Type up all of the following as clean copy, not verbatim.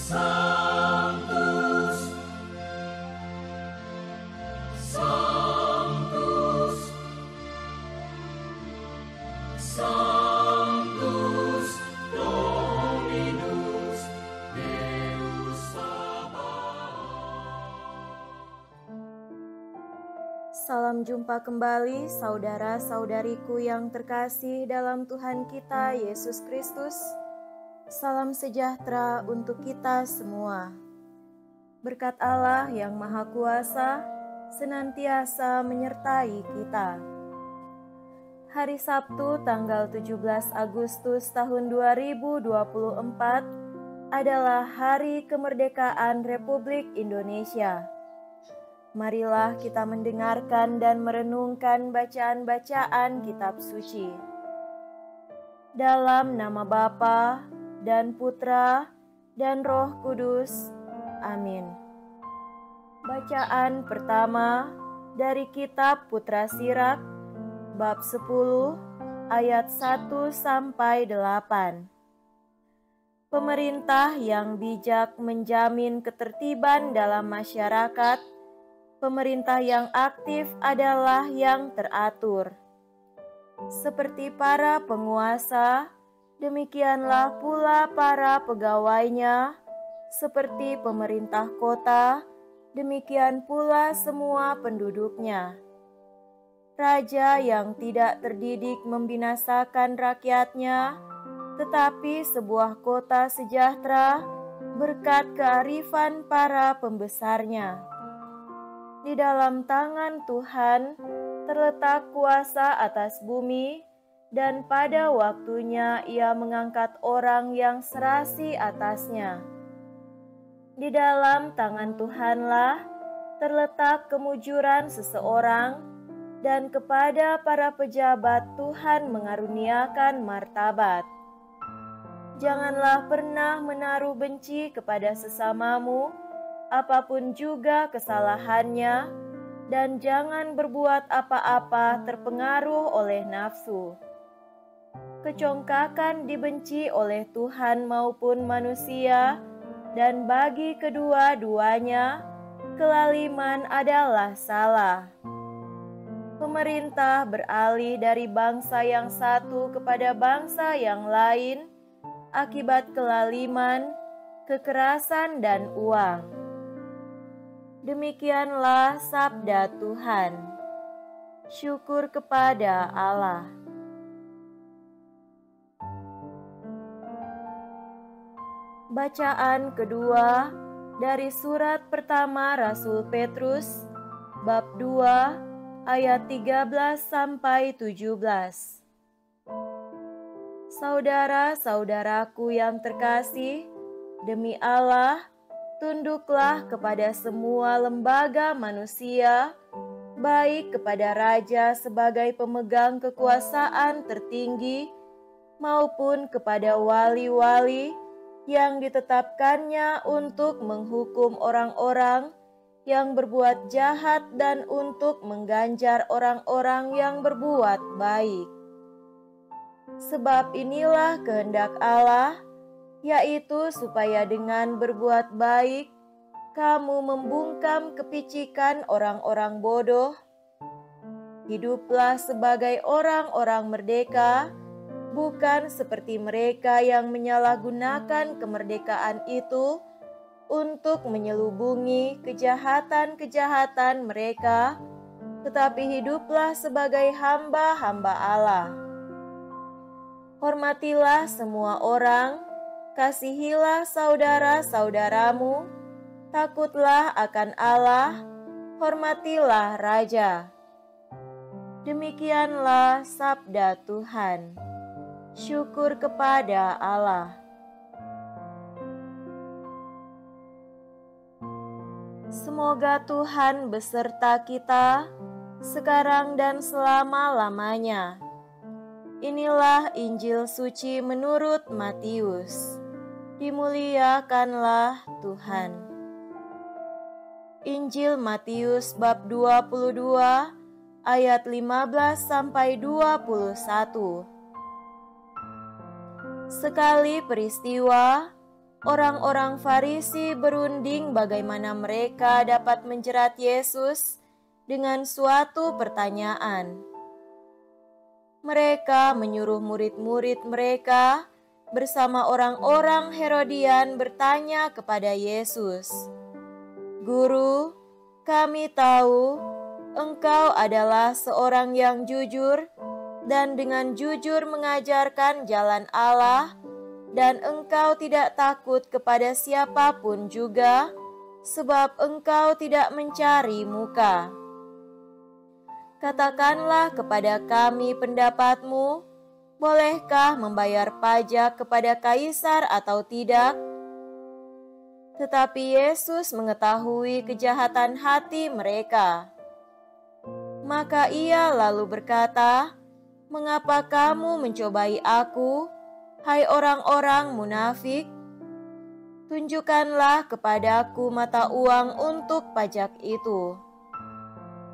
Sanctus, Sanctus, Sanctus Dominus Deus Sabaoth. Salam jumpa kembali saudara-saudariku yang terkasih dalam Tuhan kita Yesus Kristus. Salam sejahtera untuk kita semua. Berkat Allah yang Maha Kuasa senantiasa menyertai kita. Hari Sabtu tanggal 17 Agustus tahun 2024 adalah Hari Kemerdekaan Republik Indonesia. Marilah kita mendengarkan dan merenungkan bacaan-bacaan kitab suci. Dalam nama Bapa dan Putra dan Roh Kudus. Amin. Bacaan pertama dari kitab Putra Sirak, bab 10, ayat 1 sampai 8. Pemerintah yang bijak menjamin ketertiban dalam masyarakat. Pemerintah yang aktif adalah yang teratur. Seperti para penguasa, demikianlah pula para pegawainya, seperti pemerintah kota, demikian pula semua penduduknya. Raja yang tidak terdidik membinasakan rakyatnya, tetapi sebuah kota sejahtera berkat kearifan para pembesarnya. Di dalam tangan Tuhan terletak kuasa atas bumi, dan pada waktunya Ia mengangkat orang yang serasi atasnya. Di dalam tangan Tuhanlah terletak kemujuran seseorang, dan kepada para pejabat Tuhan mengaruniakan martabat. Janganlah pernah menaruh benci kepada sesamamu, apapun juga kesalahannya, dan jangan berbuat apa-apa terpengaruh oleh nafsu. Kecongkakan dibenci oleh Tuhan maupun manusia, dan bagi kedua-duanya, kelaliman adalah salah. Pemerintah beralih dari bangsa yang satu kepada bangsa yang lain, akibat kelaliman, kekerasan, dan uang. Demikianlah sabda Tuhan. Syukur kepada Allah. Bacaan kedua dari surat pertama Rasul Petrus, bab 2, ayat 13 sampai 17. Saudara-saudaraku yang terkasih, demi Allah, tunduklah kepada semua lembaga manusia, baik kepada raja sebagai pemegang kekuasaan tertinggi, maupun kepada wali-wali yang ditetapkannya untuk menghukum orang-orang yang berbuat jahat dan untuk mengganjar orang-orang yang berbuat baik. Sebab inilah kehendak Allah, yaitu supaya dengan berbuat baik, kamu membungkam kepicikan orang-orang bodoh. Hiduplah sebagai orang-orang merdeka, bukan seperti mereka yang menyalahgunakan kemerdekaan itu untuk menyelubungi kejahatan-kejahatan mereka, tetapi hiduplah sebagai hamba-hamba Allah. Hormatilah semua orang, kasihilah saudara-saudaramu, takutlah akan Allah, hormatilah raja. Demikianlah sabda Tuhan. Syukur kepada Allah. Semoga Tuhan beserta kita sekarang dan selama-lamanya. Inilah Injil suci menurut Matius. Dimuliakanlah Tuhan. Injil Matius bab 22 ayat 15 sampai 21. Sekali peristiwa, orang-orang Farisi berunding bagaimana mereka dapat menjerat Yesus dengan suatu pertanyaan. Mereka menyuruh murid-murid mereka bersama orang-orang Herodian bertanya kepada Yesus, "Guru, kami tahu Engkau adalah seorang yang jujur dan dengan jujur mengajarkan jalan Allah, dan Engkau tidak takut kepada siapapun juga, sebab Engkau tidak mencari muka. Katakanlah kepada kami pendapatmu, bolehkah membayar pajak kepada Kaisar atau tidak?" Tetapi Yesus mengetahui kejahatan hati mereka. Maka ia lalu berkata, "Mengapa kamu mencobai aku, hai orang-orang munafik? Tunjukkanlah kepadaku mata uang untuk pajak itu."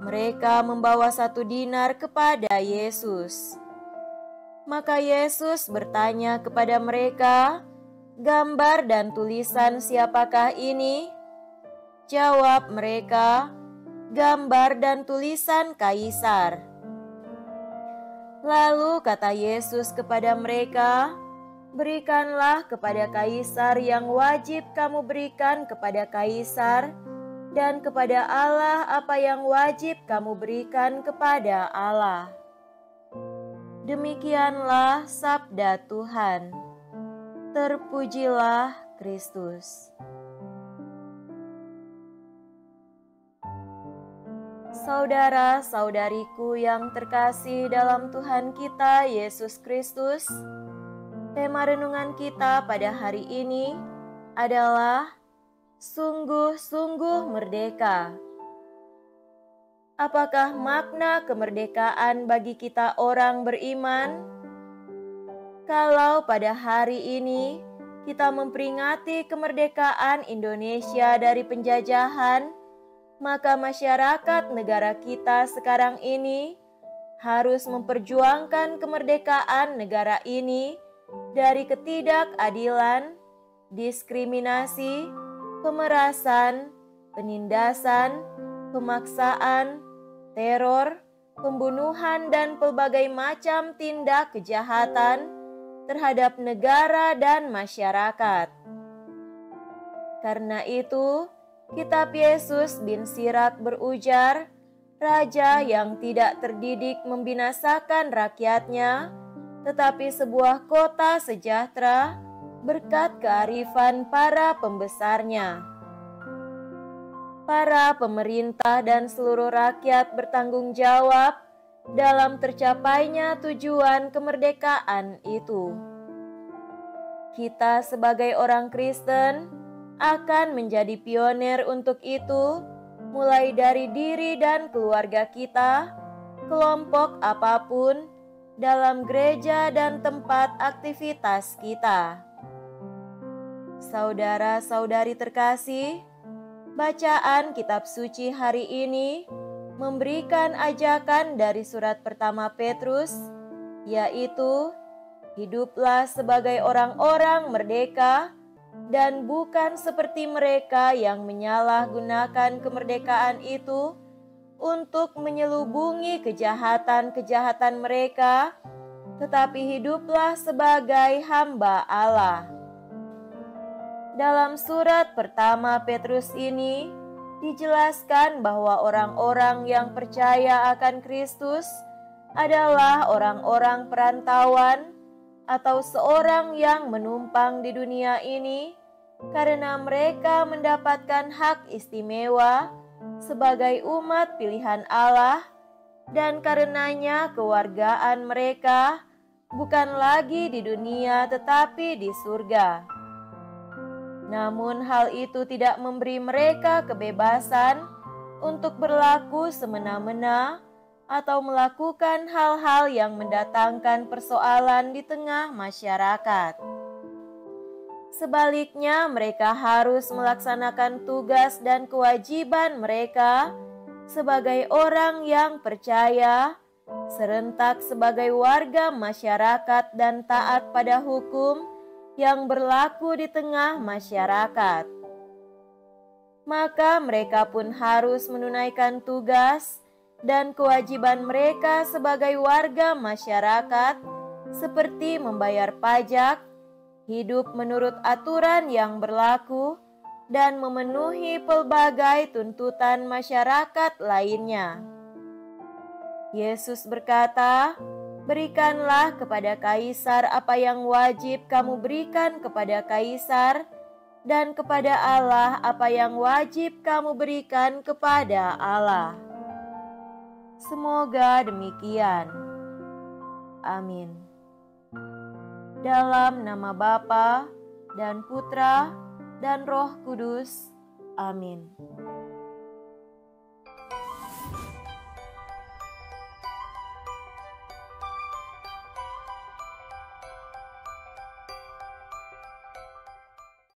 Mereka membawa 1 dinar kepada Yesus. Maka Yesus bertanya kepada mereka, "Gambar dan tulisan siapakah ini?" Jawab mereka, "Gambar dan tulisan Kaisar." Lalu kata Yesus kepada mereka, "Berikanlah kepada Kaisar yang wajib kamu berikan kepada Kaisar, dan kepada Allah apa yang wajib kamu berikan kepada Allah." Demikianlah sabda Tuhan. Terpujilah Kristus. Saudara-saudariku yang terkasih dalam Tuhan kita Yesus Kristus, tema renungan kita pada hari ini adalah sungguh-sungguh merdeka. Apakah makna kemerdekaan bagi kita orang beriman? Kalau pada hari ini kita memperingati kemerdekaan Indonesia dari penjajahan, maka masyarakat negara kita sekarang ini harus memperjuangkan kemerdekaan negara ini dari ketidakadilan, diskriminasi, pemerasan, penindasan, pemaksaan, teror, pembunuhan, dan pelbagai macam tindak kejahatan terhadap negara dan masyarakat. Karena itu, Kitab Yesus bin Sirak berujar, raja yang tidak terdidik membinasakan rakyatnya, tetapi sebuah kota sejahtera berkat kearifan para pembesarnya. Para pemerintah dan seluruh rakyat bertanggung jawab dalam tercapainya tujuan kemerdekaan itu. Kita sebagai orang Kristen akan menjadi pionir untuk itu, mulai dari diri dan keluarga kita, kelompok apapun, dalam gereja dan tempat aktivitas kita. Saudara-saudari terkasih, bacaan kitab suci hari ini memberikan ajakan dari surat pertama Petrus, yaitu hiduplah sebagai orang-orang merdeka dan bukan seperti mereka yang menyalahgunakan kemerdekaan itu untuk menyelubungi kejahatan-kejahatan mereka, tetapi hiduplah sebagai hamba Allah. Dalam surat pertama Petrus ini dijelaskan bahwa orang-orang yang percaya akan Kristus adalah orang-orang perantauan atau seorang yang menumpang di dunia ini karena mereka mendapatkan hak istimewa sebagai umat pilihan Allah, dan karenanya kewargaan mereka bukan lagi di dunia tetapi di surga. Namun hal itu tidak memberi mereka kebebasan untuk berlaku semena-mena atau melakukan hal-hal yang mendatangkan persoalan di tengah masyarakat. Sebaliknya, mereka harus melaksanakan tugas dan kewajiban mereka sebagai orang yang percaya, serentak sebagai warga masyarakat dan taat pada hukum yang berlaku di tengah masyarakat. Maka mereka pun harus menunaikan tugas dan kewajiban mereka sebagai warga masyarakat, seperti membayar pajak, hidup menurut aturan yang berlaku, dan memenuhi pelbagai tuntutan masyarakat lainnya. Yesus berkata, "Berikanlah kepada kaisar apa yang wajib kamu berikan kepada kaisar, dan kepada Allah apa yang wajib kamu berikan kepada Allah." Semoga demikian. Amin. Dalam nama Bapa dan Putra dan Roh Kudus. Amin.